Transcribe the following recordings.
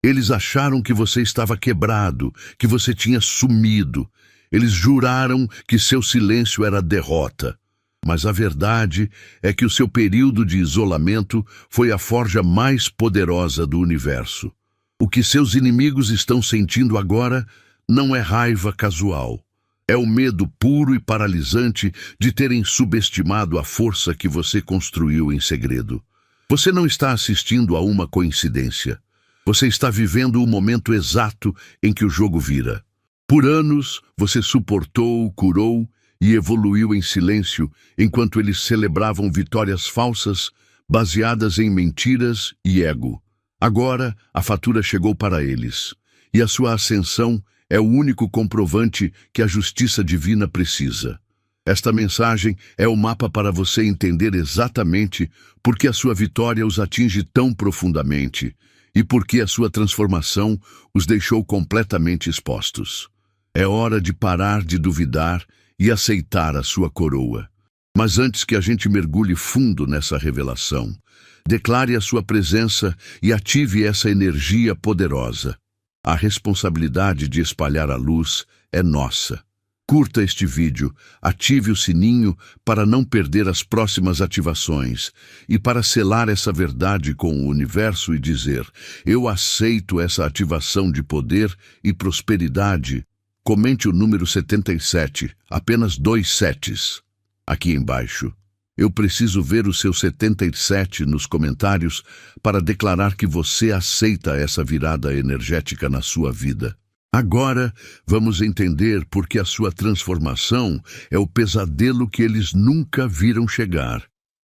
Eles acharam que você estava quebrado, que você tinha sumido. Eles juraram que seu silêncio era derrota. Mas a verdade é que o seu período de isolamento foi a forja mais poderosa do universo. O que seus inimigos estão sentindo agora não é raiva casual. É o medo puro e paralisante de terem subestimado a força que você construiu em segredo. Você não está assistindo a uma coincidência. Você está vivendo o momento exato em que o jogo vira. Por anos, você suportou, curou e evoluiu em silêncio enquanto eles celebravam vitórias falsas baseadas em mentiras e ego. Agora, a fatura chegou para eles, e a sua ascensão é o único comprovante que a justiça divina precisa. Esta mensagem é o mapa para você entender exatamente por que a sua vitória os atinge tão profundamente e por que a sua transformação os deixou completamente expostos. É hora de parar de duvidar e aceitar a sua coroa. Mas antes que a gente mergulhe fundo nessa revelação, declare a sua presença e ative essa energia poderosa. A responsabilidade de espalhar a luz é nossa. Curta este vídeo, ative o sininho para não perder as próximas ativações e para selar essa verdade com o universo e dizer: eu aceito essa ativação de poder e prosperidade. Comente o número 77, apenas 2 setes, aqui embaixo. Eu preciso ver o seu 77 nos comentários para declarar que você aceita essa virada energética na sua vida. Agora, vamos entender por que a sua transformação é o pesadelo que eles nunca viram chegar.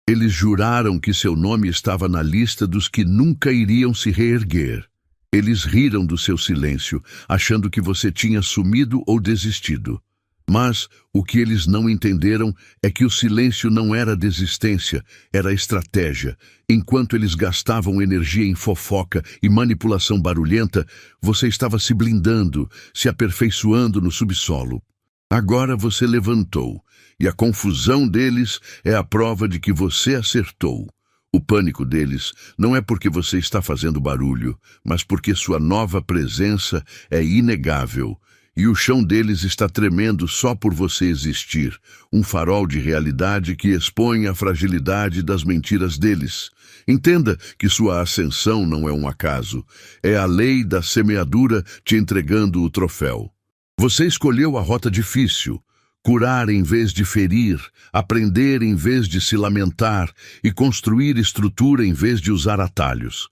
Eles juraram que seu nome estava na lista dos que nunca iriam se reerguer. Eles riram do seu silêncio, achando que você tinha sumido ou desistido. Mas o que eles não entenderam é que o silêncio não era desistência, era estratégia. Enquanto eles gastavam energia em fofoca e manipulação barulhenta, você estava se blindando, se aperfeiçoando no subsolo. Agora você levantou, e a confusão deles é a prova de que você acertou. O pânico deles não é porque você está fazendo barulho, mas porque sua nova presença é inegável. E o chão deles está tremendo só por você existir, um farol de realidade que expõe a fragilidade das mentiras deles. Entenda que sua ascensão não é um acaso, é a lei da semeadura te entregando o troféu. Você escolheu a rota difícil, curar em vez de ferir, aprender em vez de se lamentar e construir estrutura em vez de usar atalhos.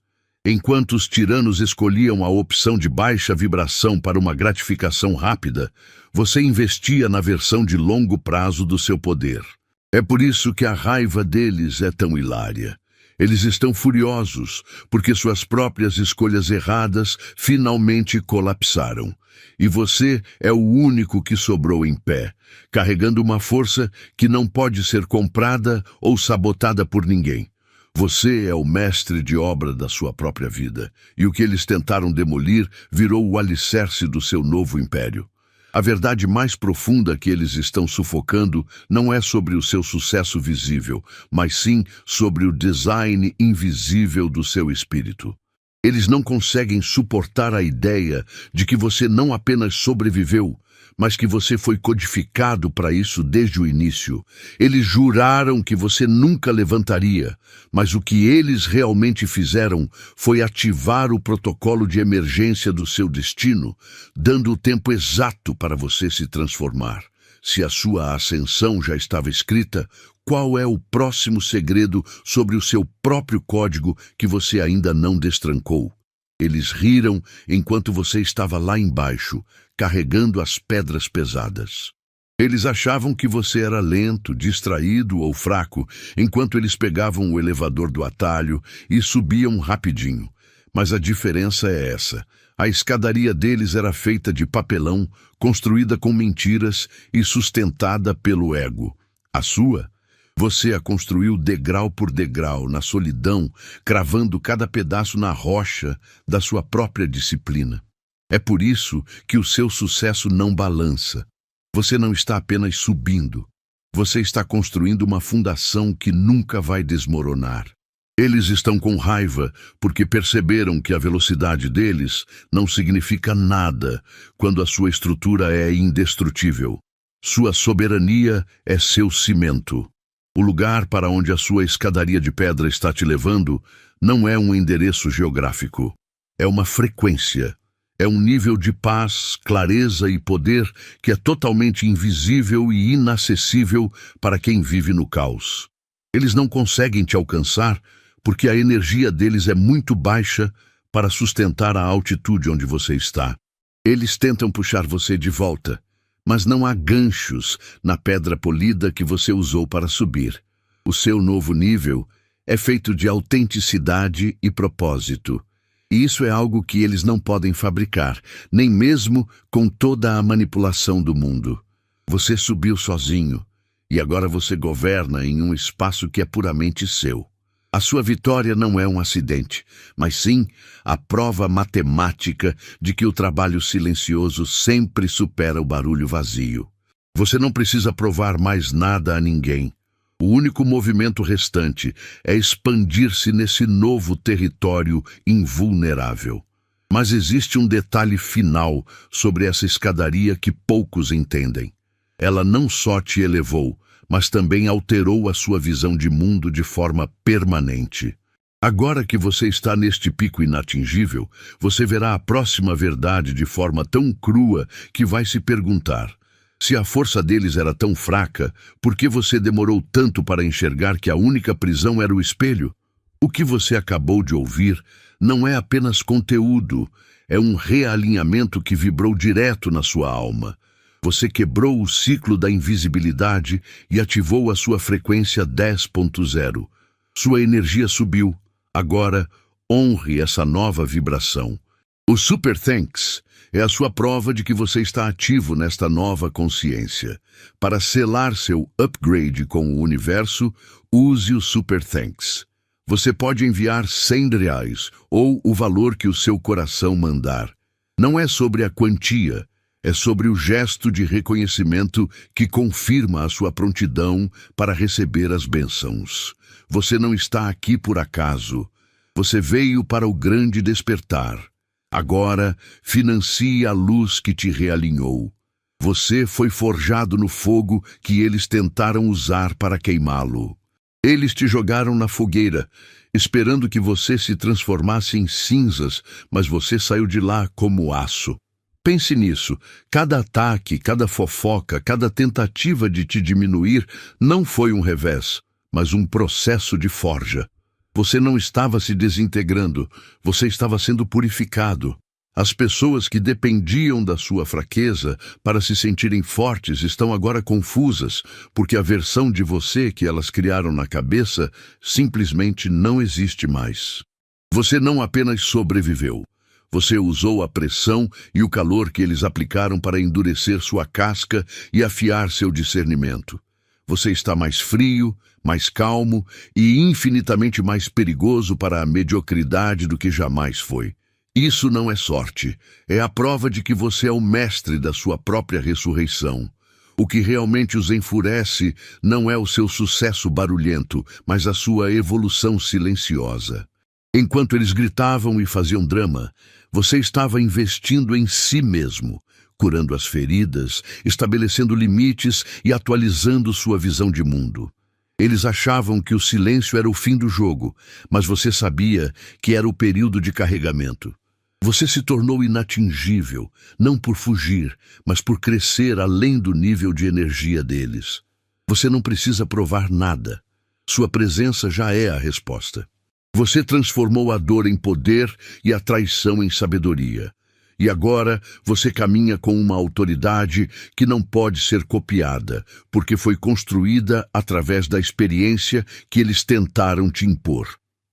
Enquanto os tiranos escolhiam a opção de baixa vibração para uma gratificação rápida, você investia na versão de longo prazo do seu poder. É por isso que a raiva deles é tão hilária. Eles estão furiosos, porque suas próprias escolhas erradas finalmente colapsaram. E você é o único que sobrou em pé, carregando uma força que não pode ser comprada ou sabotada por ninguém. Você é o mestre de obra da sua própria vida, e o que eles tentaram demolir virou o alicerce do seu novo império. A verdade mais profunda que eles estão sufocando não é sobre o seu sucesso visível, mas sim sobre o design invisível do seu espírito. Eles não conseguem suportar a ideia de que você não apenas sobreviveu, mas que você foi codificado para isso desde o início. Eles juraram que você nunca levantaria, mas o que eles realmente fizeram foi ativar o protocolo de emergência do seu destino, dando o tempo exato para você se transformar. Se a sua ascensão já estava escrita, qual é o próximo segredo sobre o seu próprio código que você ainda não destrancou? Eles riram enquanto você estava lá embaixo, carregando as pedras pesadas. Eles achavam que você era lento, distraído ou fraco, enquanto eles pegavam o elevador do atalho e subiam rapidinho. Mas a diferença é essa. A escadaria deles era feita de papelão, construída com mentiras e sustentada pelo ego. A sua? Você a construiu degrau por degrau, na solidão, cravando cada pedaço na rocha da sua própria disciplina. É por isso que o seu sucesso não balança. Você não está apenas subindo. Você está construindo uma fundação que nunca vai desmoronar. Eles estão com raiva porque perceberam que a velocidade deles não significa nada quando a sua estrutura é indestrutível. Sua soberania é seu cimento. O lugar para onde a sua escadaria de pedra está te levando não é um endereço geográfico. É uma frequência. É um nível de paz, clareza e poder que é totalmente invisível e inacessível para quem vive no caos. Eles não conseguem te alcançar porque a energia deles é muito baixa para sustentar a altitude onde você está. Eles tentam puxar você de volta, mas não há ganchos na pedra polida que você usou para subir. O seu novo nível é feito de autenticidade e propósito. E isso é algo que eles não podem fabricar, nem mesmo com toda a manipulação do mundo. Você subiu sozinho, e agora você governa em um espaço que é puramente seu. A sua vitória não é um acidente, mas sim a prova matemática de que o trabalho silencioso sempre supera o barulho vazio. Você não precisa provar mais nada a ninguém. O único movimento restante é expandir-se nesse novo território invulnerável. Mas existe um detalhe final sobre essa escadaria que poucos entendem. Ela não só te elevou, mas também alterou a sua visão de mundo de forma permanente. Agora que você está neste pico inatingível, você verá a próxima verdade de forma tão crua que vai se perguntar: se a força deles era tão fraca, por que você demorou tanto para enxergar que a única prisão era o espelho? O que você acabou de ouvir não é apenas conteúdo, é um realinhamento que vibrou direto na sua alma. Você quebrou o ciclo da invisibilidade e ativou a sua frequência 10.0. Sua energia subiu. Agora, honre essa nova vibração. O Super Thanks é a sua prova de que você está ativo nesta nova consciência. Para selar seu upgrade com o universo, use o Super Thanks. Você pode enviar R$ 100 ou o valor que o seu coração mandar. Não é sobre a quantia, é sobre o gesto de reconhecimento que confirma a sua prontidão para receber as bênçãos. Você não está aqui por acaso. Você veio para o grande despertar. Agora, financie a luz que te realinhou. Você foi forjado no fogo que eles tentaram usar para queimá-lo. Eles te jogaram na fogueira, esperando que você se transformasse em cinzas, mas você saiu de lá como aço. Pense nisso. Cada ataque, cada fofoca, cada tentativa de te diminuir não foi um revés, mas um processo de forja. Você não estava se desintegrando, você estava sendo purificado. As pessoas que dependiam da sua fraqueza para se sentirem fortes estão agora confusas, porque a versão de você que elas criaram na cabeça simplesmente não existe mais. Você não apenas sobreviveu. Você usou a pressão e o calor que eles aplicaram para endurecer sua casca e afiar seu discernimento. Você está mais frio, mais calmo e infinitamente mais perigoso para a mediocridade do que jamais foi. Isso não é sorte, é a prova de que você é o mestre da sua própria ressurreição. O que realmente os enfurece não é o seu sucesso barulhento, mas a sua evolução silenciosa. Enquanto eles gritavam e faziam drama, você estava investindo em si mesmo, curando as feridas, estabelecendo limites e atualizando sua visão de mundo. Eles achavam que o silêncio era o fim do jogo, mas você sabia que era o período de carregamento. Você se tornou inatingível, não por fugir, mas por crescer além do nível de energia deles. Você não precisa provar nada. Sua presença já é a resposta. Você transformou a dor em poder e a traição em sabedoria. E agora você caminha com uma autoridade que não pode ser copiada, porque foi construída através da experiência que eles tentaram te impor.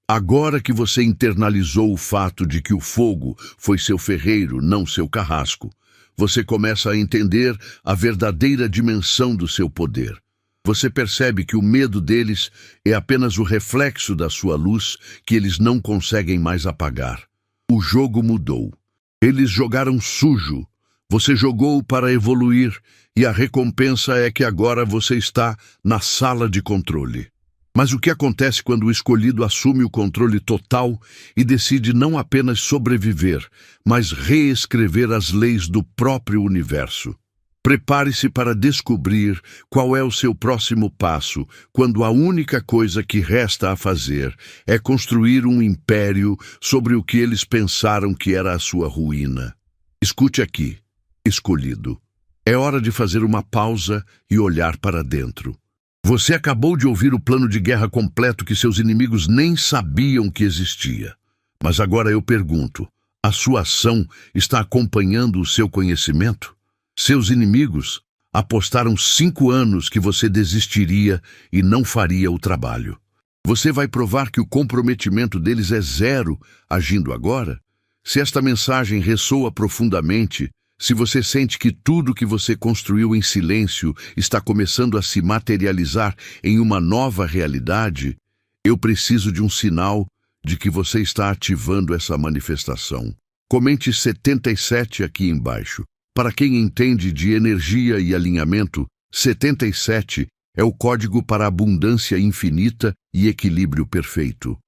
Agora que você internalizou o fato de que o fogo foi seu ferreiro, não seu carrasco, você começa a entender a verdadeira dimensão do seu poder. Você percebe que o medo deles é apenas o reflexo da sua luz que eles não conseguem mais apagar. O jogo mudou. Eles jogaram sujo. Você jogou para evoluir e a recompensa é que agora você está na sala de controle. Mas o que acontece quando o escolhido assume o controle total e decide não apenas sobreviver, mas reescrever as leis do próprio universo? Prepare-se para descobrir qual é o seu próximo passo, quando a única coisa que resta a fazer é construir um império sobre o que eles pensaram que era a sua ruína. Escute aqui, escolhido. É hora de fazer uma pausa e olhar para dentro. Você acabou de ouvir o plano de guerra completo que seus inimigos nem sabiam que existia. Mas agora eu pergunto, a sua ação está acompanhando o seu conhecimento? Seus inimigos apostaram 5 anos que você desistiria e não faria o trabalho. Você vai provar que o comprometimento deles é zero agindo agora? Se esta mensagem ressoa profundamente, se você sente que tudo que você construiu em silêncio está começando a se materializar em uma nova realidade, eu preciso de um sinal de que você está ativando essa manifestação. Comente 77 aqui embaixo. Para quem entende de energia e alinhamento, 77 é o código para abundância infinita e equilíbrio perfeito.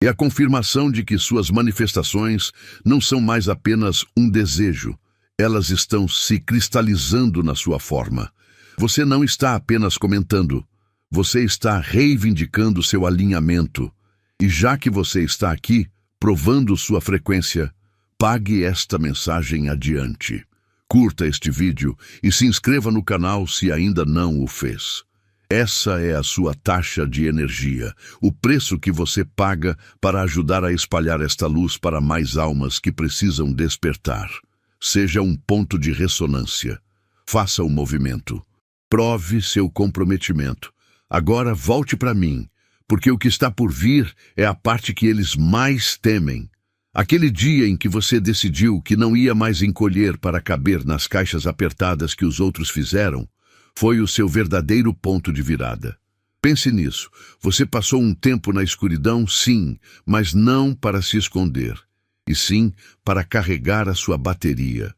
É a confirmação de que suas manifestações não são mais apenas um desejo. Elas estão se cristalizando na sua forma. Você não está apenas comentando, você está reivindicando seu alinhamento. E já que você está aqui, provando sua frequência, pague esta mensagem adiante. Curta este vídeo e se inscreva no canal se ainda não o fez. Essa é a sua taxa de energia, o preço que você paga para ajudar a espalhar esta luz para mais almas que precisam despertar. Seja um ponto de ressonância. Faça o movimento. Prove seu comprometimento. Agora volte para mim, porque o que está por vir é a parte que eles mais temem. Aquele dia em que você decidiu que não ia mais encolher para caber nas caixas apertadas que os outros fizeram, foi o seu verdadeiro ponto de virada. Pense nisso. Você passou um tempo na escuridão, sim, mas não para se esconder, e sim para carregar a sua bateria.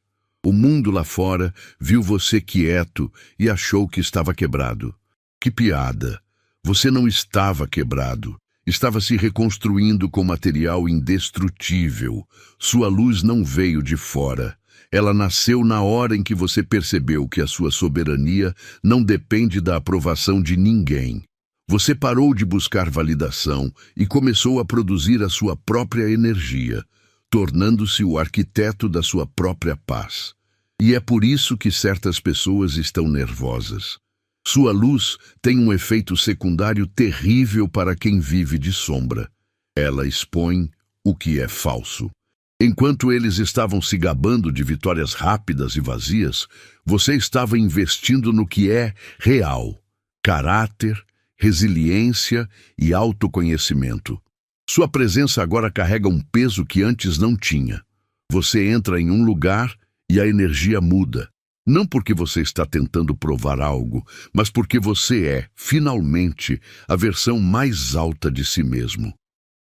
O mundo lá fora viu você quieto e achou que estava quebrado. Que piada! Você não estava quebrado. Estava se reconstruindo com material indestrutível. Sua luz não veio de fora. Ela nasceu na hora em que você percebeu que a sua soberania não depende da aprovação de ninguém. Você parou de buscar validação e começou a produzir a sua própria energia, tornando-se o arquiteto da sua própria paz. E é por isso que certas pessoas estão nervosas. Sua luz tem um efeito secundário terrível para quem vive de sombra. Ela expõe o que é falso. Enquanto eles estavam se gabando de vitórias rápidas e vazias, você estava investindo no que é real: caráter, resiliência e autoconhecimento. Sua presença agora carrega um peso que antes não tinha. Você entra em um lugar e a energia muda. Não porque você está tentando provar algo, mas porque você é, finalmente, a versão mais alta de si mesmo.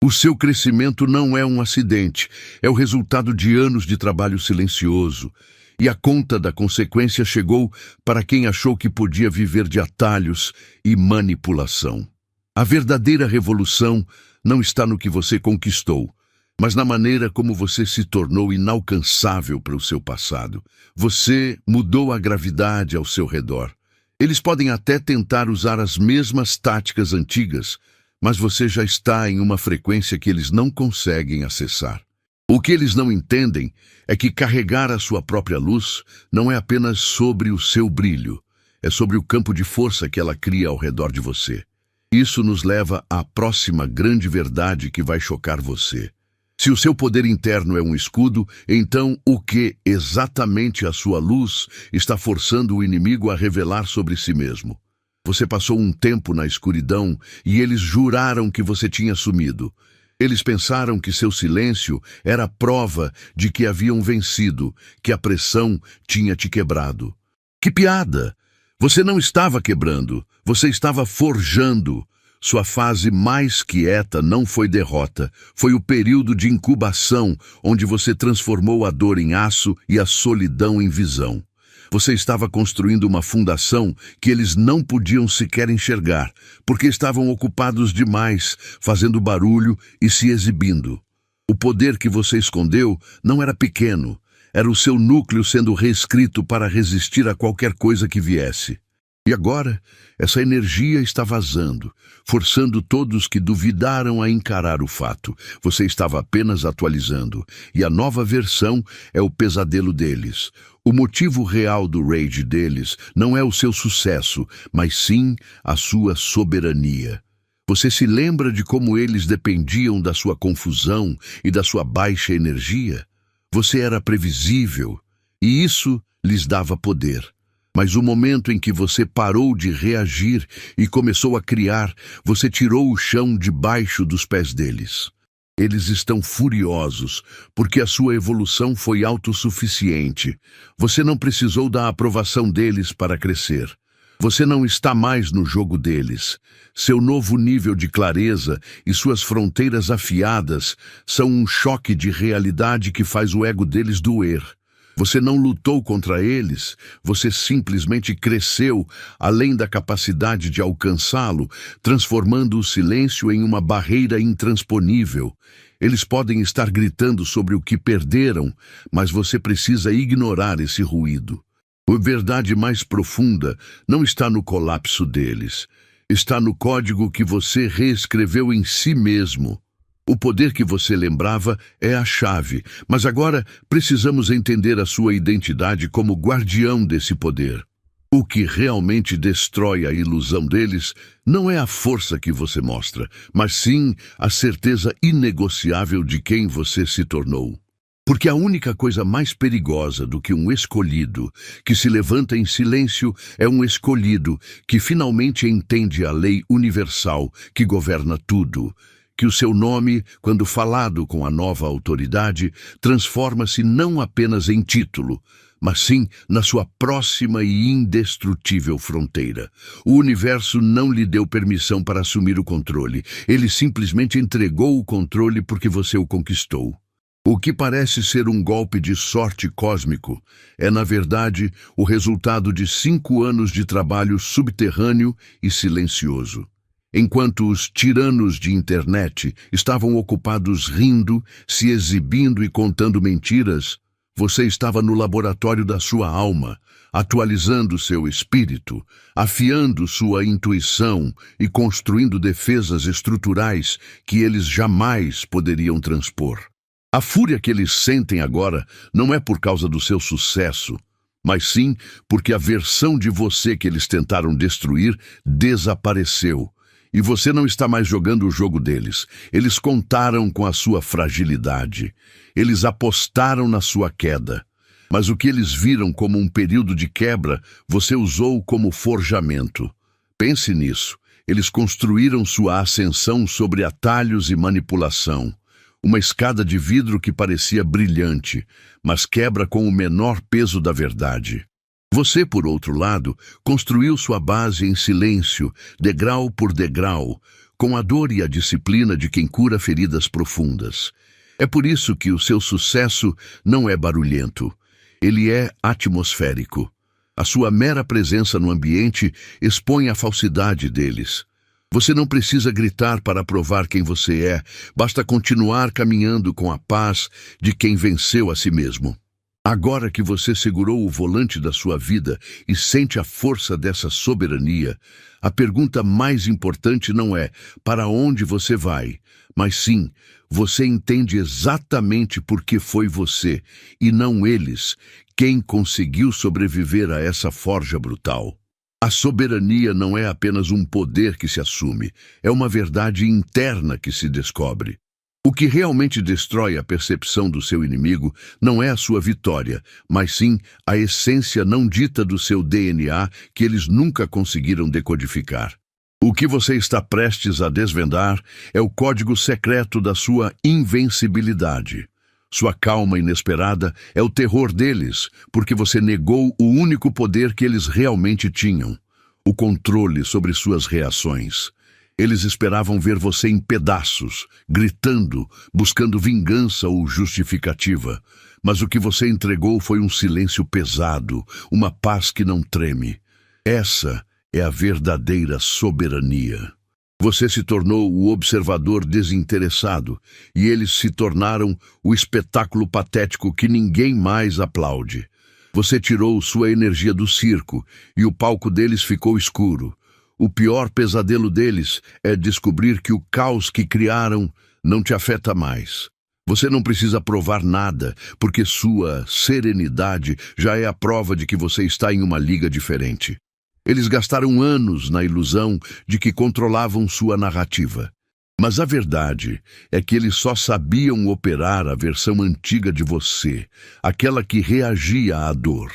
O seu crescimento não é um acidente, é o resultado de anos de trabalho silencioso. E a conta da consequência chegou para quem achou que podia viver de atalhos e manipulação. A verdadeira revolução não está no que você conquistou, mas na maneira como você se tornou inalcançável para o seu passado. Você mudou a gravidade ao seu redor. Eles podem até tentar usar as mesmas táticas antigas, mas você já está em uma frequência que eles não conseguem acessar. O que eles não entendem é que carregar a sua própria luz não é apenas sobre o seu brilho, é sobre o campo de força que ela cria ao redor de você. Isso nos leva à próxima grande verdade que vai chocar você. Se o seu poder interno é um escudo, então o que exatamente a sua luz está forçando o inimigo a revelar sobre si mesmo? Você passou um tempo na escuridão e eles juraram que você tinha sumido. Eles pensaram que seu silêncio era a prova de que haviam vencido, que a pressão tinha te quebrado. Que piada! Você não estava quebrando, você estava forjando. Sua fase mais quieta não foi derrota, foi o período de incubação onde você transformou a dor em aço e a solidão em visão. Você estava construindo uma fundação que eles não podiam sequer enxergar, porque estavam ocupados demais, fazendo barulho e se exibindo. O poder que você escondeu não era pequeno, era o seu núcleo sendo reescrito para resistir a qualquer coisa que viesse. E agora, essa energia está vazando, forçando todos que duvidaram a encarar o fato. Você estava apenas atualizando, e a nova versão é o pesadelo deles. O motivo real do rage deles não é o seu sucesso, mas sim a sua soberania. Você se lembra de como eles dependiam da sua confusão e da sua baixa energia? Você era previsível, e isso lhes dava poder. Mas o momento em que você parou de reagir e começou a criar, você tirou o chão debaixo dos pés deles. Eles estão furiosos, porque a sua evolução foi autossuficiente. Você não precisou da aprovação deles para crescer. Você não está mais no jogo deles. Seu novo nível de clareza e suas fronteiras afiadas são um choque de realidade que faz o ego deles doer. Você não lutou contra eles, você simplesmente cresceu além da capacidade de alcançá-lo, transformando o silêncio em uma barreira intransponível. Eles podem estar gritando sobre o que perderam, mas você precisa ignorar esse ruído. A verdade mais profunda não está no colapso deles, está no código que você reescreveu em si mesmo. O poder que você lembrava é a chave, mas agora precisamos entender a sua identidade como guardião desse poder. O que realmente destrói a ilusão deles não é a força que você mostra, mas sim a certeza inegociável de quem você se tornou. Porque a única coisa mais perigosa do que um escolhido que se levanta em silêncio é um escolhido que finalmente entende a lei universal que governa tudo. Que o seu nome, quando falado com a nova autoridade, transforma-se não apenas em título, mas sim na sua próxima e indestrutível fronteira. O universo não lhe deu permissão para assumir o controle. Ele simplesmente entregou o controle porque você o conquistou. O que parece ser um golpe de sorte cósmico é, na verdade, o resultado de 5 anos de trabalho subterrâneo e silencioso. Enquanto os tiranos de internet estavam ocupados rindo, se exibindo e contando mentiras, você estava no laboratório da sua alma, atualizando seu espírito, afiando sua intuição e construindo defesas estruturais que eles jamais poderiam transpor. A fúria que eles sentem agora não é por causa do seu sucesso, mas sim porque a versão de você que eles tentaram destruir desapareceu. E você não está mais jogando o jogo deles. Eles contaram com a sua fragilidade. Eles apostaram na sua queda. Mas o que eles viram como um período de quebra, você usou como forjamento. Pense nisso. Eles construíram sua ascensão sobre atalhos e manipulação. Uma escada de vidro que parecia brilhante, mas quebra com o menor peso da verdade. Você, por outro lado, construiu sua base em silêncio, degrau por degrau, com a dor e a disciplina de quem cura feridas profundas. É por isso que o seu sucesso não é barulhento. Ele é atmosférico. A sua mera presença no ambiente expõe a falsidade deles. Você não precisa gritar para provar quem você é, basta continuar caminhando com a paz de quem venceu a si mesmo. Agora que você segurou o volante da sua vida e sente a força dessa soberania, a pergunta mais importante não é para onde você vai, mas sim, você entende exatamente por que foi você, e não eles, quem conseguiu sobreviver a essa forja brutal. A soberania não é apenas um poder que se assume, é uma verdade interna que se descobre. O que realmente destrói a percepção do seu inimigo não é a sua vitória, mas sim a essência não dita do seu DNA que eles nunca conseguiram decodificar. O que você está prestes a desvendar é o código secreto da sua invencibilidade. Sua calma inesperada é o terror deles, porque você negou o único poder que eles realmente tinham, o controle sobre suas reações. Eles esperavam ver você em pedaços, gritando, buscando vingança ou justificativa. Mas o que você entregou foi um silêncio pesado, uma paz que não treme. Essa é a verdadeira soberania. Você se tornou o observador desinteressado, e eles se tornaram o espetáculo patético que ninguém mais aplaude. Você tirou sua energia do circo, e o palco deles ficou escuro. O pior pesadelo deles é descobrir que o caos que criaram não te afeta mais. Você não precisa provar nada, porque sua serenidade já é a prova de que você está em uma liga diferente. Eles gastaram anos na ilusão de que controlavam sua narrativa. Mas a verdade é que eles só sabiam operar a versão antiga de você, aquela que reagia à dor.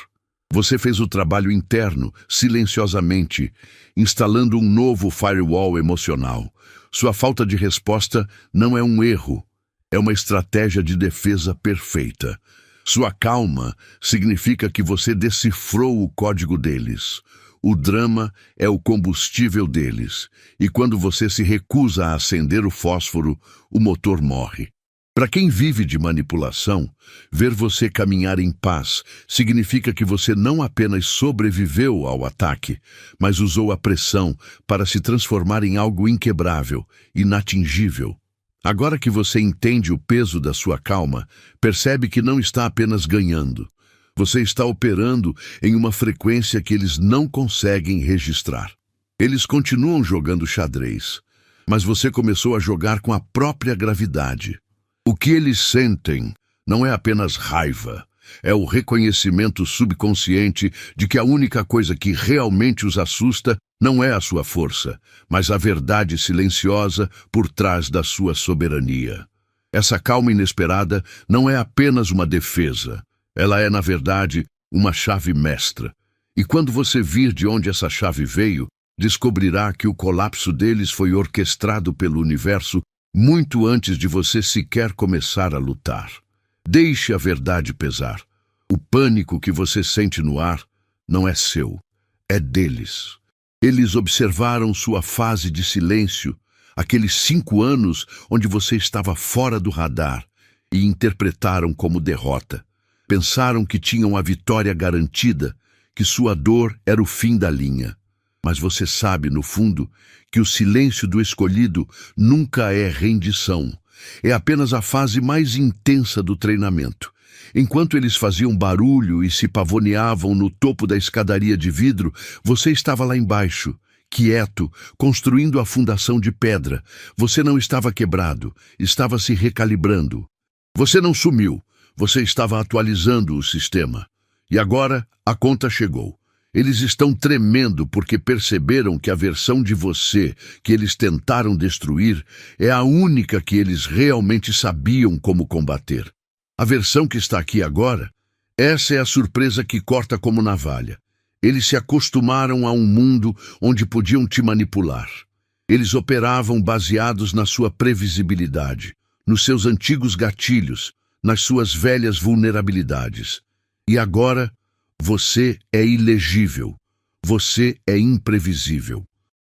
Você fez o trabalho interno, silenciosamente, instalando um novo firewall emocional. Sua falta de resposta não é um erro, é uma estratégia de defesa perfeita. Sua calma significa que você decifrou o código deles. O drama é o combustível deles, e quando você se recusa a acender o fósforo, o motor morre. Para quem vive de manipulação, ver você caminhar em paz significa que você não apenas sobreviveu ao ataque, mas usou a pressão para se transformar em algo inquebrável, inatingível. Agora que você entende o peso da sua calma, percebe que não está apenas ganhando. Você está operando em uma frequência que eles não conseguem registrar. Eles continuam jogando xadrez, mas você começou a jogar com a própria gravidade. O que eles sentem não é apenas raiva, é o reconhecimento subconsciente de que a única coisa que realmente os assusta não é a sua força, mas a verdade silenciosa por trás da sua soberania. Essa calma inesperada não é apenas uma defesa. Ela é, na verdade, uma chave mestra. E quando você vir de onde essa chave veio, descobrirá que o colapso deles foi orquestrado pelo universo muito antes de você sequer começar a lutar. Deixe a verdade pesar. O pânico que você sente no ar não é seu, é deles. Eles observaram sua fase de silêncio, aqueles 5 anos onde você estava fora do radar, e interpretaram como derrota. Pensaram que tinham a vitória garantida, que sua dor era o fim da linha. Mas você sabe, no fundo, que o silêncio do escolhido nunca é rendição. É apenas a fase mais intensa do treinamento. Enquanto eles faziam barulho e se pavoneavam no topo da escadaria de vidro, você estava lá embaixo, quieto, construindo a fundação de pedra. Você não estava quebrado, estava se recalibrando. Você não sumiu. Você estava atualizando o sistema. E agora a conta chegou. Eles estão tremendo porque perceberam que a versão de você que eles tentaram destruir é a única que eles realmente sabiam como combater. A versão que está aqui agora, essa é a surpresa que corta como navalha. Eles se acostumaram a um mundo onde podiam te manipular. Eles operavam baseados na sua previsibilidade, nos seus antigos gatilhos, nas suas velhas vulnerabilidades. E agora, você é ilegível. Você é imprevisível.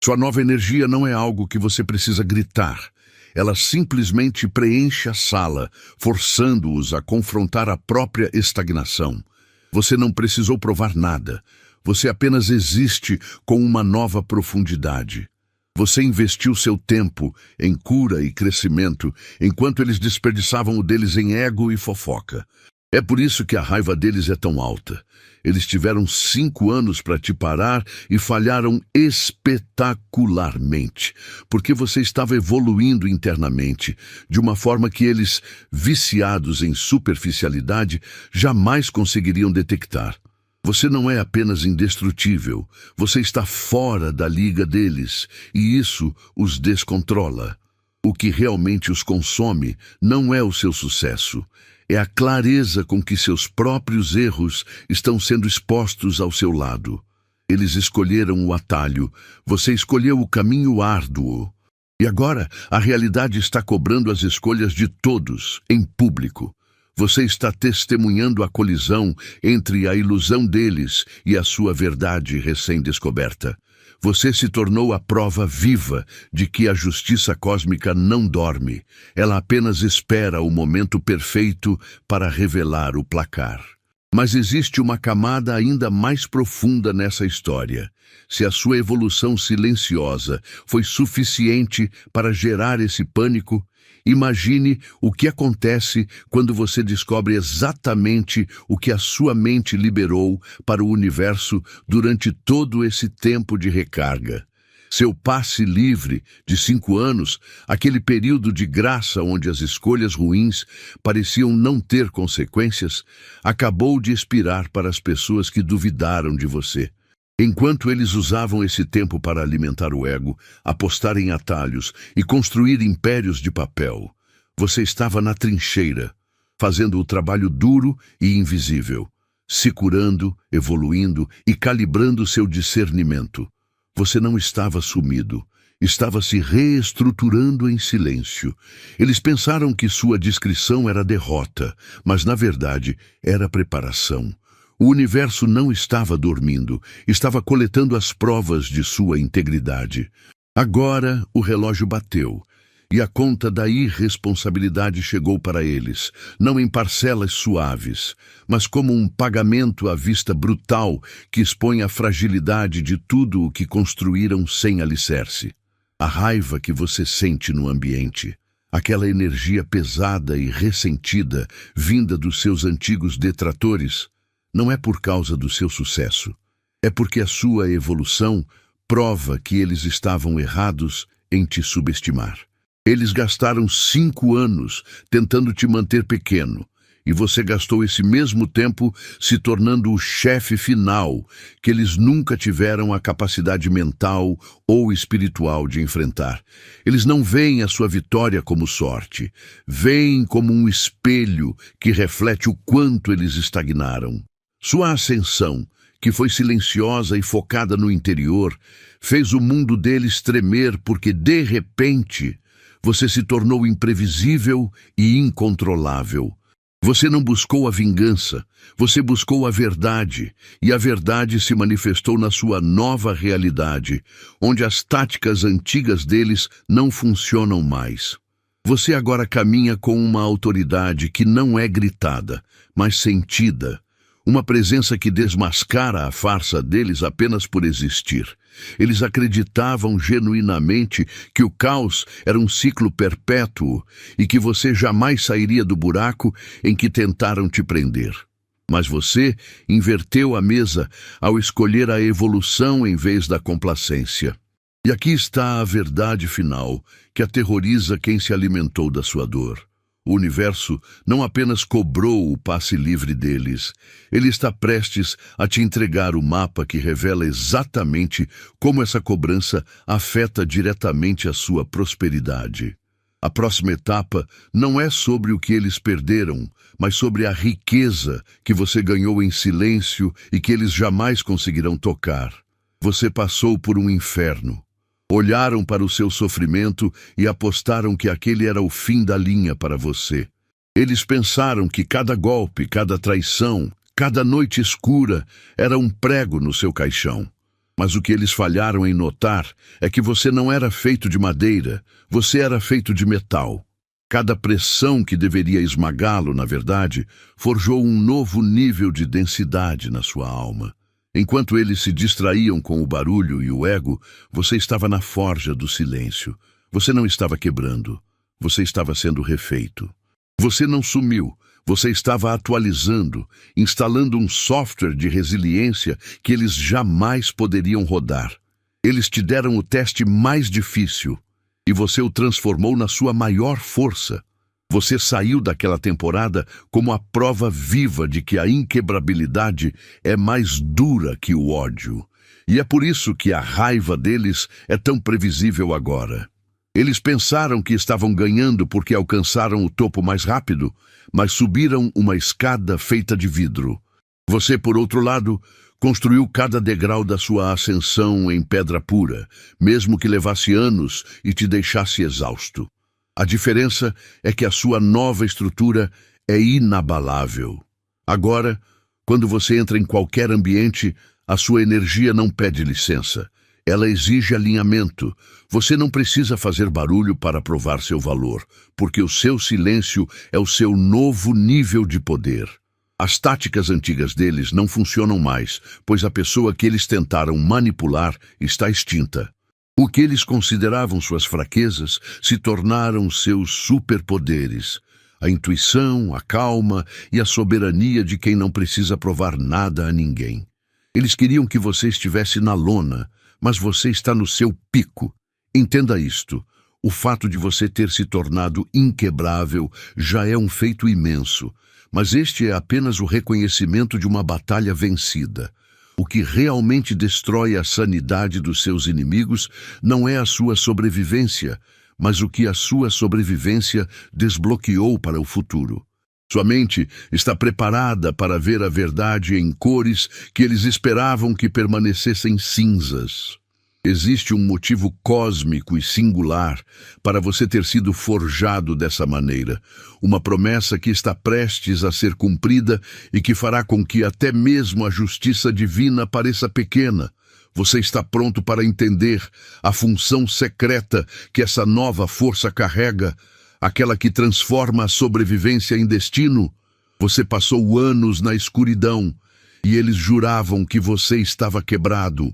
Sua nova energia não é algo que você precisa gritar. Ela simplesmente preenche a sala, forçando-os a confrontar a própria estagnação. Você não precisou provar nada. Você apenas existe com uma nova profundidade. Você investiu seu tempo em cura e crescimento, enquanto eles desperdiçavam o deles em ego e fofoca. É por isso que a raiva deles é tão alta. Eles tiveram 5 anos para te parar e falharam espetacularmente, porque você estava evoluindo internamente, de uma forma que eles, viciados em superficialidade, jamais conseguiriam detectar. Você não é apenas indestrutível, você está fora da liga deles, e isso os descontrola. O que realmente os consome não é o seu sucesso, é a clareza com que seus próprios erros estão sendo expostos ao seu lado. Eles escolheram o atalho, você escolheu o caminho árduo. E agora a realidade está cobrando as escolhas de todos, em público. Você está testemunhando a colisão entre a ilusão deles e a sua verdade recém-descoberta. Você se tornou a prova viva de que a justiça cósmica não dorme. Ela apenas espera o momento perfeito para revelar o placar. Mas existe uma camada ainda mais profunda nessa história. Se a sua evolução silenciosa foi suficiente para gerar esse pânico, imagine o que acontece quando você descobre exatamente o que a sua mente liberou para o universo durante todo esse tempo de recarga. Seu passe livre de 5 anos, aquele período de graça onde as escolhas ruins pareciam não ter consequências, acabou de expirar para as pessoas que duvidaram de você. Enquanto eles usavam esse tempo para alimentar o ego, apostar em atalhos e construir impérios de papel, você estava na trincheira, fazendo o trabalho duro e invisível, se curando, evoluindo e calibrando seu discernimento. Você não estava sumido, estava se reestruturando em silêncio. Eles pensaram que sua discrição era derrota, mas na verdade era preparação. O universo não estava dormindo, estava coletando as provas de sua integridade. Agora o relógio bateu, e a conta da irresponsabilidade chegou para eles, não em parcelas suaves, mas como um pagamento à vista brutal que expõe a fragilidade de tudo o que construíram sem alicerce. A raiva que você sente no ambiente, aquela energia pesada e ressentida vinda dos seus antigos detratores, não é por causa do seu sucesso. É porque a sua evolução prova que eles estavam errados em te subestimar. Eles gastaram 5 anos tentando te manter pequeno, e você gastou esse mesmo tempo se tornando o chefe final que eles nunca tiveram a capacidade mental ou espiritual de enfrentar. Eles não veem a sua vitória como sorte, veem como um espelho que reflete o quanto eles estagnaram. Sua ascensão, que foi silenciosa e focada no interior, fez o mundo deles tremer porque, de repente, você se tornou imprevisível e incontrolável. Você não buscou a vingança, você buscou a verdade, e a verdade se manifestou na sua nova realidade, onde as táticas antigas deles não funcionam mais. Você agora caminha com uma autoridade que não é gritada, mas sentida. Uma presença que desmascara a farsa deles apenas por existir. Eles acreditavam genuinamente que o caos era um ciclo perpétuo e que você jamais sairia do buraco em que tentaram te prender. Mas você inverteu a mesa ao escolher a evolução em vez da complacência. E aqui está a verdade final, que aterroriza quem se alimentou da sua dor. O universo não apenas cobrou o passe livre deles, ele está prestes a te entregar o mapa que revela exatamente como essa cobrança afeta diretamente a sua prosperidade. A próxima etapa não é sobre o que eles perderam, mas sobre a riqueza que você ganhou em silêncio e que eles jamais conseguirão tocar. Você passou por um inferno. Olharam para o seu sofrimento e apostaram que aquele era o fim da linha para você. Eles pensaram que cada golpe, cada traição, cada noite escura era um prego no seu caixão. Mas o que eles falharam em notar é que você não era feito de madeira, você era feito de metal. Cada pressão que deveria esmagá-lo, na verdade, forjou um novo nível de densidade na sua alma. Enquanto eles se distraíam com o barulho e o ego, você estava na forja do silêncio. Você não estava quebrando, você estava sendo refeito. Você não sumiu, você estava atualizando, instalando um software de resiliência que eles jamais poderiam rodar. Eles te deram o teste mais difícil e você o transformou na sua maior força. Você saiu daquela temporada como a prova viva de que a inquebrabilidade é mais dura que o ódio. E é por isso que a raiva deles é tão previsível agora. Eles pensaram que estavam ganhando porque alcançaram o topo mais rápido, mas subiram uma escada feita de vidro. Você, por outro lado, construiu cada degrau da sua ascensão em pedra pura, mesmo que levasse anos e te deixasse exausto. A diferença é que a sua nova estrutura é inabalável. Agora, quando você entra em qualquer ambiente, a sua energia não pede licença. Ela exige alinhamento. Você não precisa fazer barulho para provar seu valor, porque o seu silêncio é o seu novo nível de poder. As táticas antigas deles não funcionam mais, pois a pessoa que eles tentaram manipular está extinta. O que eles consideravam suas fraquezas se tornaram seus superpoderes. A intuição, a calma e a soberania de quem não precisa provar nada a ninguém. Eles queriam que você estivesse na lona, mas você está no seu pico. Entenda isto. O fato de você ter se tornado inquebrável já é um feito imenso, mas este é apenas o reconhecimento de uma batalha vencida. O que realmente destrói a sanidade dos seus inimigos não é a sua sobrevivência, mas o que a sua sobrevivência desbloqueou para o futuro. Sua mente está preparada para ver a verdade em cores que eles esperavam que permanecessem cinzas. Existe um motivo cósmico e singular para você ter sido forjado dessa maneira. Uma promessa que está prestes a ser cumprida e que fará com que até mesmo a justiça divina pareça pequena. Você está pronto para entender a função secreta que essa nova força carrega, aquela que transforma a sobrevivência em destino? Você passou anos na escuridão e eles juravam que você estava quebrado.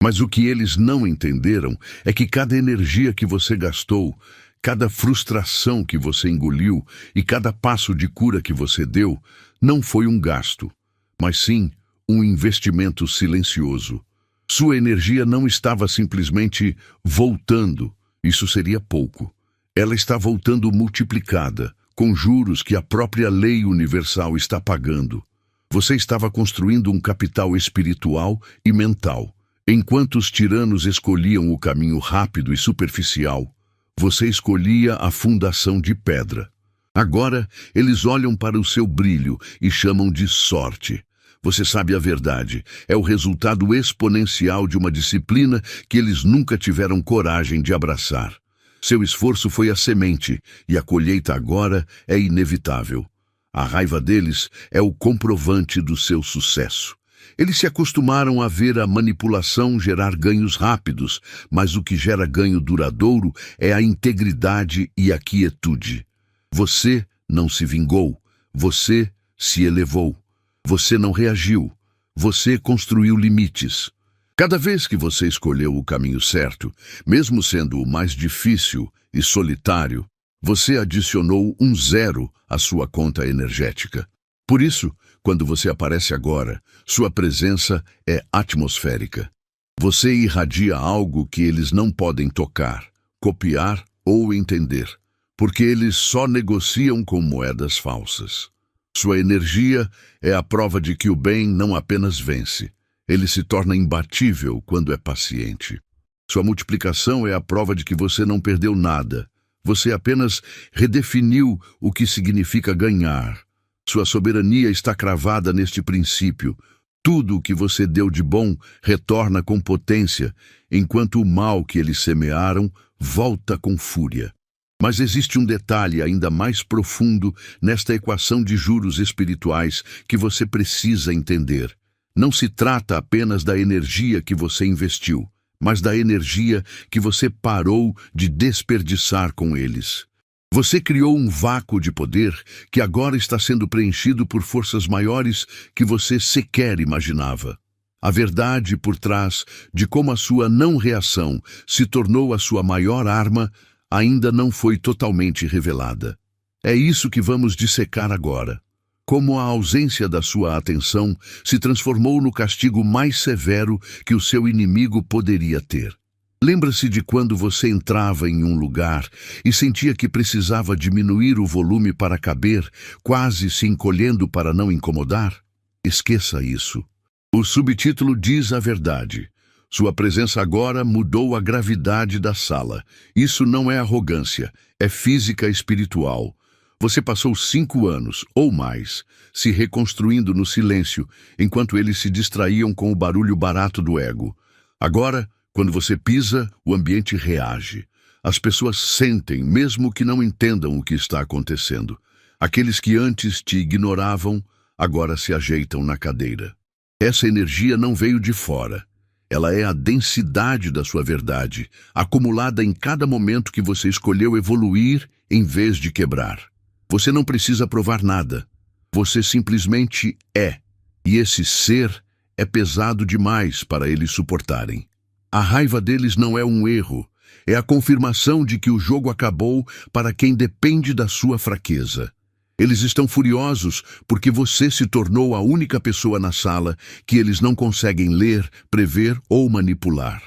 Mas o que eles não entenderam é que cada energia que você gastou, cada frustração que você engoliu e cada passo de cura que você deu não foi um gasto, mas sim um investimento silencioso. Sua energia não estava simplesmente voltando, isso seria pouco. Ela está voltando multiplicada, com juros que a própria lei universal está pagando. Você estava construindo um capital espiritual e mental. Enquanto os tiranos escolhiam o caminho rápido e superficial, você escolhia a fundação de pedra. Agora, eles olham para o seu brilho e chamam de sorte. Você sabe a verdade, é o resultado exponencial de uma disciplina que eles nunca tiveram coragem de abraçar. Seu esforço foi a semente, e a colheita agora é inevitável. A raiva deles é o comprovante do seu sucesso. Eles se acostumaram a ver a manipulação gerar ganhos rápidos, mas o que gera ganho duradouro é a integridade e a quietude. Você não se vingou, você se elevou. Você não reagiu, você construiu limites. Cada vez que você escolheu o caminho certo, mesmo sendo o mais difícil e solitário, você adicionou um zero à sua conta energética. Por isso, quando você aparece agora, sua presença é atmosférica. Você irradia algo que eles não podem tocar, copiar ou entender, porque eles só negociam com moedas falsas. Sua energia é a prova de que o bem não apenas vence, ele se torna imbatível quando é paciente. Sua multiplicação é a prova de que você não perdeu nada, você apenas redefiniu o que significa ganhar. Sua soberania está cravada neste princípio. Tudo o que você deu de bom retorna com potência, enquanto o mal que eles semearam volta com fúria. Mas existe um detalhe ainda mais profundo nesta equação de juros espirituais que você precisa entender. Não se trata apenas da energia que você investiu, mas da energia que você parou de desperdiçar com eles. Você criou um vácuo de poder que agora está sendo preenchido por forças maiores que você sequer imaginava. A verdade por trás de como a sua não reação se tornou a sua maior arma ainda não foi totalmente revelada. É isso que vamos dissecar agora. Como a ausência da sua atenção se transformou no castigo mais severo que o seu inimigo poderia ter. Lembra-se de quando você entrava em um lugar e sentia que precisava diminuir o volume para caber, quase se encolhendo para não incomodar? Esqueça isso. O subtítulo diz a verdade. Sua presença agora mudou a gravidade da sala. Isso não é arrogância, é física espiritual. Você passou 5 anos, ou mais, se reconstruindo no silêncio, enquanto eles se distraíam com o barulho barato do ego. Agora, quando você pisa, o ambiente reage. As pessoas sentem, mesmo que não entendam o que está acontecendo. Aqueles que antes te ignoravam, agora se ajeitam na cadeira. Essa energia não veio de fora. Ela é a densidade da sua verdade, acumulada em cada momento que você escolheu evoluir em vez de quebrar. Você não precisa provar nada. Você simplesmente é. E esse ser é pesado demais para eles suportarem. A raiva deles não é um erro. É a confirmação de que o jogo acabou para quem depende da sua fraqueza. Eles estão furiosos porque você se tornou a única pessoa na sala que eles não conseguem ler, prever ou manipular.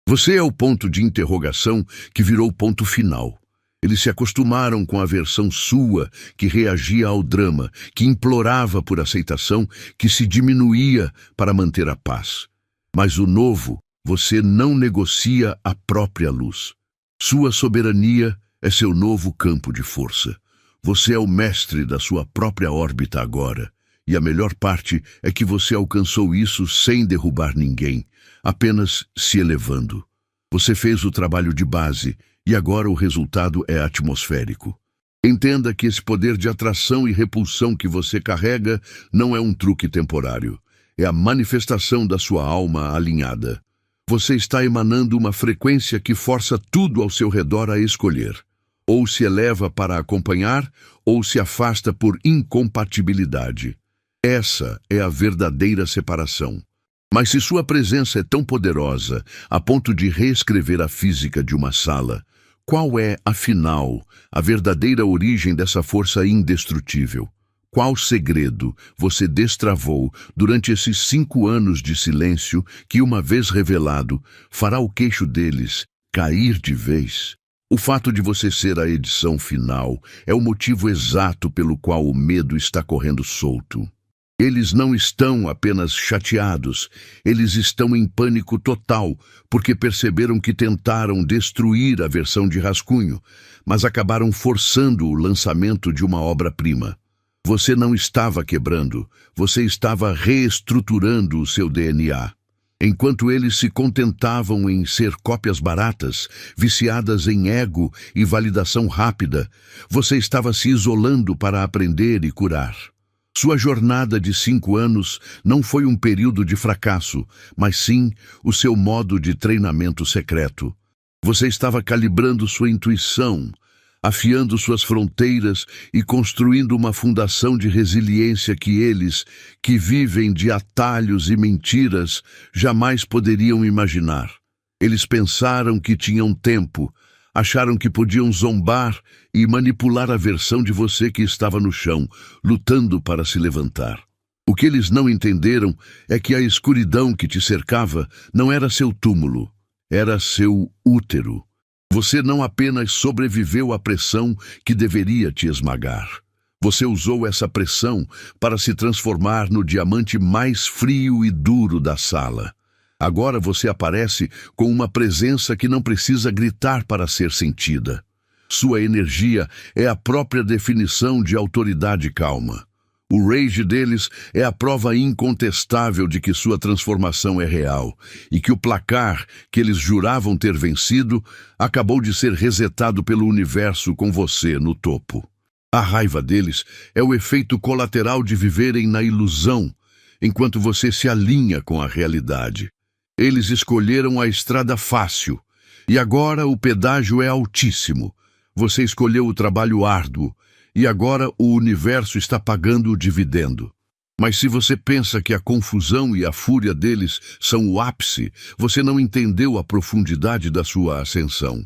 Você é o ponto de interrogação que virou ponto final. Eles se acostumaram com a versão sua que reagia ao drama, que implorava por aceitação, que se diminuía para manter a paz. Mas o novo, você não negocia a própria luz. Sua soberania é seu novo campo de força. Você é o mestre da sua própria órbita agora, e a melhor parte é que você alcançou isso sem derrubar ninguém, apenas se elevando. Você fez o trabalho de base, e agora o resultado é atmosférico. Entenda que esse poder de atração e repulsão que você carrega não é um truque temporário. É a manifestação da sua alma alinhada. Você está emanando uma frequência que força tudo ao seu redor a escolher. Ou se eleva para acompanhar, ou se afasta por incompatibilidade. Essa é a verdadeira separação. Mas se sua presença é tão poderosa, a ponto de reescrever a física de uma sala, qual é, afinal, a verdadeira origem dessa força indestrutível? Qual segredo você destravou durante esses 5 anos de silêncio que, uma vez revelado, fará o queixo deles cair de vez? O fato de você ser a edição final é o motivo exato pelo qual o medo está correndo solto. Eles não estão apenas chateados, eles estão em pânico total, porque perceberam que tentaram destruir a versão de rascunho, mas acabaram forçando o lançamento de uma obra-prima. Você não estava quebrando, você estava reestruturando o seu DNA. Enquanto eles se contentavam em ser cópias baratas, viciadas em ego e validação rápida, você estava se isolando para aprender e curar. Sua jornada de 5 anos não foi um período de fracasso, mas sim o seu modo de treinamento secreto. Você estava calibrando sua intuição, afiando suas fronteiras e construindo uma fundação de resiliência que eles, que vivem de atalhos e mentiras, jamais poderiam imaginar. Eles pensaram que tinham tempo, acharam que podiam zombar e manipular a versão de você que estava no chão, lutando para se levantar. O que eles não entenderam é que a escuridão que te cercava não era seu túmulo, era seu útero. Você não apenas sobreviveu à pressão que deveria te esmagar. Você usou essa pressão para se transformar no diamante mais frio e duro da sala. Agora você aparece com uma presença que não precisa gritar para ser sentida. Sua energia é a própria definição de autoridade calma. O rage deles é a prova incontestável de que sua transformação é real e que o placar que eles juravam ter vencido acabou de ser resetado pelo universo com você no topo. A raiva deles é o efeito colateral de viverem na ilusão, enquanto você se alinha com a realidade. Eles escolheram a estrada fácil e agora o pedágio é altíssimo. Você escolheu o trabalho árduo. E agora o universo está pagando o dividendo. Mas se você pensa que a confusão e a fúria deles são o ápice, você não entendeu a profundidade da sua ascensão.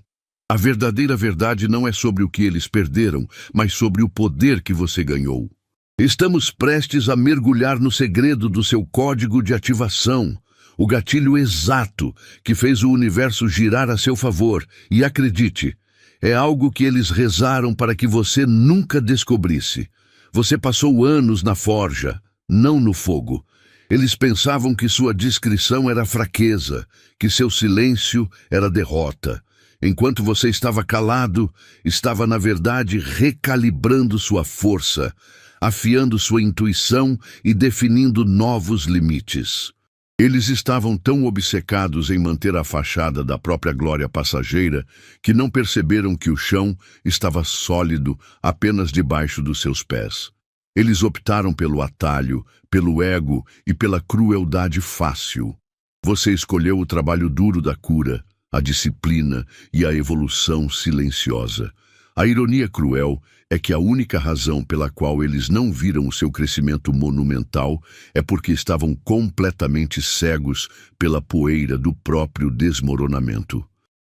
A verdadeira verdade não é sobre o que eles perderam, mas sobre o poder que você ganhou. Estamos prestes a mergulhar no segredo do seu código de ativação, o gatilho exato que fez o universo girar a seu favor, e acredite, é algo que eles rezaram para que você nunca descobrisse. Você passou anos na forja, não no fogo. Eles pensavam que sua discrição era fraqueza, que seu silêncio era derrota. Enquanto você estava calado, estava na verdade recalibrando sua força, afiando sua intuição e definindo novos limites. Eles estavam tão obcecados em manter a fachada da própria glória passageira que não perceberam que o chão estava sólido apenas debaixo dos seus pés. Eles optaram pelo atalho, pelo ego e pela crueldade fácil. Você escolheu o trabalho duro da cura, a disciplina e a evolução silenciosa. A ironia cruel é que a única razão pela qual eles não viram o seu crescimento monumental é porque estavam completamente cegos pela poeira do próprio desmoronamento.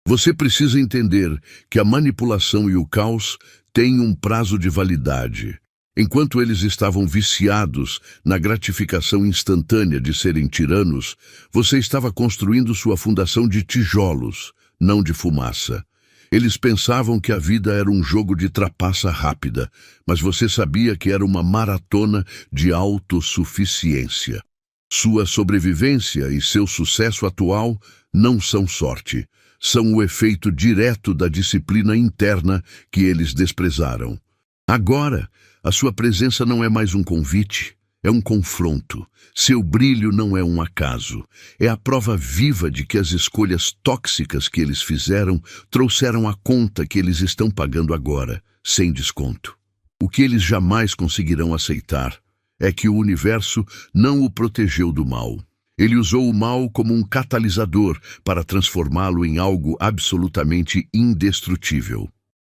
Você precisa entender que a manipulação e o caos têm um prazo de validade. Enquanto eles estavam viciados na gratificação instantânea de serem tiranos, você estava construindo sua fundação de tijolos, não de fumaça. Eles pensavam que a vida era um jogo de trapaça rápida, mas você sabia que era uma maratona de autossuficiência. Sua sobrevivência e seu sucesso atual não são sorte, são o efeito direto da disciplina interna que eles desprezaram. Agora, a sua presença não é mais um convite, é um confronto. Seu brilho não é um acaso. É a prova viva de que as escolhas tóxicas que eles fizeram trouxeram a conta que eles estão pagando agora, sem desconto. O que eles jamais conseguirão aceitar é que o universo não o protegeu do mal. Ele usou o mal como um catalisador para transformá-lo em algo absolutamente indestrutível.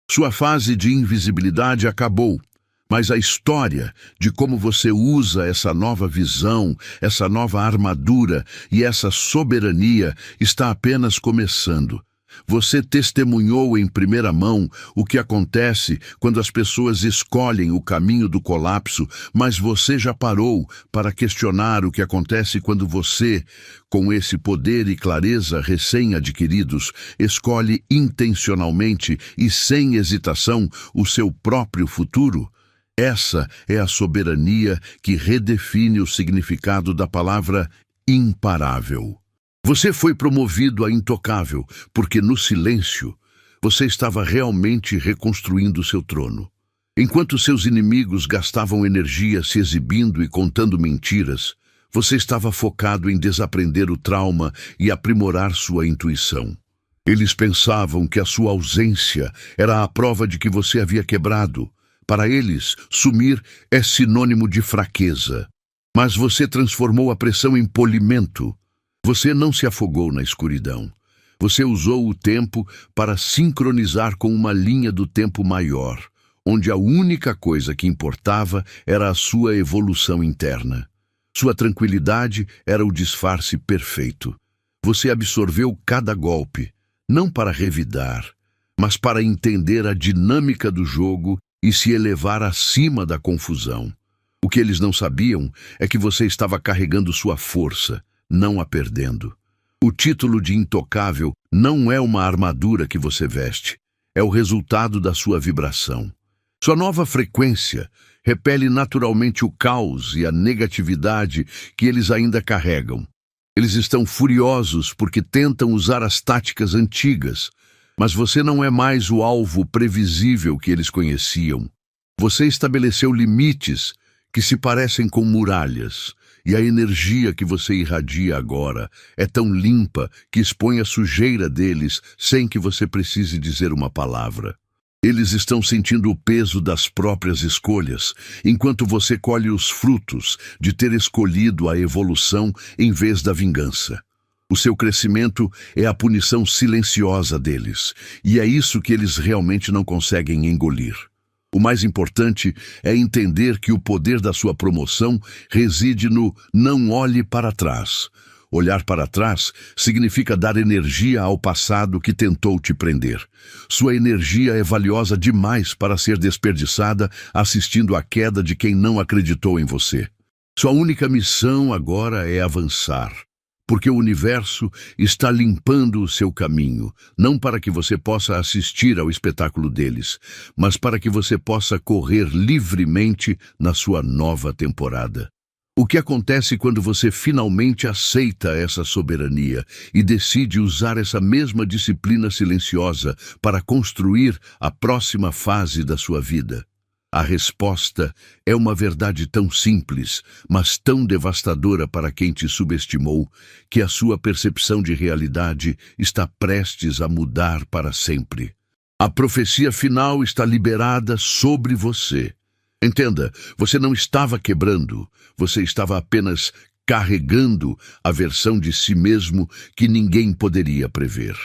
Sua fase de invisibilidade acabou. Mas a história de como você usa essa nova visão, essa nova armadura e essa soberania está apenas começando. Você testemunhou em primeira mão o que acontece quando as pessoas escolhem o caminho do colapso, mas você já parou para questionar o que acontece quando você, com esse poder e clareza recém-adquiridos, escolhe intencionalmente e sem hesitação o seu próprio futuro? Essa é a soberania que redefine o significado da palavra imparável. Você foi promovido a intocável, porque no silêncio você estava realmente reconstruindo seu trono. Enquanto seus inimigos gastavam energia se exibindo e contando mentiras, você estava focado em desaprender o trauma e aprimorar sua intuição. Eles pensavam que a sua ausência era a prova de que você havia quebrado. Para eles, sumir é sinônimo de fraqueza. Mas você transformou a pressão em polimento. Você não se afogou na escuridão. Você usou o tempo para sincronizar com uma linha do tempo maior, onde a única coisa que importava era a sua evolução interna. Sua tranquilidade era o disfarce perfeito. Você absorveu cada golpe, não para revidar, mas para entender a dinâmica do jogo e se elevar acima da confusão. O que eles não sabiam é que você estava carregando sua força, não a perdendo. O título de intocável não é uma armadura que você veste, é o resultado da sua vibração. Sua nova frequência repele naturalmente o caos e a negatividade que eles ainda carregam. Eles estão furiosos porque tentam usar as táticas antigas, mas você não é mais o alvo previsível que eles conheciam. Você estabeleceu limites que se parecem com muralhas, e a energia que você irradia agora é tão limpa que expõe a sujeira deles sem que você precise dizer uma palavra. Eles estão sentindo o peso das próprias escolhas, enquanto você colhe os frutos de ter escolhido a evolução em vez da vingança. O seu crescimento é a punição silenciosa deles, e é isso que eles realmente não conseguem engolir. O mais importante é entender que o poder da sua promoção reside no não olhe para trás. Olhar para trás significa dar energia ao passado que tentou te prender. Sua energia é valiosa demais para ser desperdiçada assistindo à queda de quem não acreditou em você. Sua única missão agora é avançar. Porque o universo está limpando o seu caminho, não para que você possa assistir ao espetáculo deles, mas para que você possa correr livremente na sua nova temporada. O que acontece quando você finalmente aceita essa soberania e decide usar essa mesma disciplina silenciosa para construir a próxima fase da sua vida? A resposta é uma verdade tão simples, mas tão devastadora para quem te subestimou, que a sua percepção de realidade está prestes a mudar para sempre. A profecia final está liberada sobre você. Entenda, você não estava quebrando, você estava apenas carregando a versão de si mesmo que ninguém poderia prever.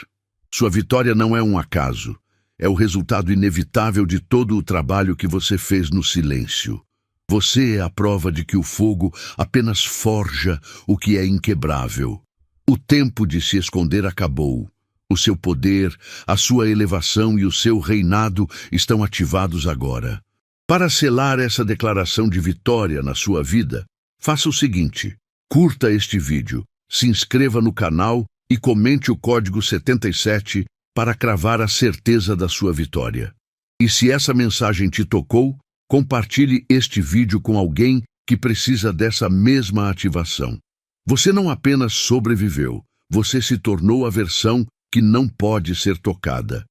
Sua vitória não é um acaso, é o resultado inevitável de todo o trabalho que você fez no silêncio. Você é a prova de que o fogo apenas forja o que é inquebrável. O tempo de se esconder acabou. O seu poder, a sua elevação e o seu reinado estão ativados agora. Para selar essa declaração de vitória na sua vida, faça o seguinte: curta este vídeo, se inscreva no canal e comente o código 77 para cravar a certeza da sua vitória. E se essa mensagem te tocou, compartilhe este vídeo com alguém que precisa dessa mesma ativação. Você não apenas sobreviveu, você se tornou a versão que não pode ser tocada.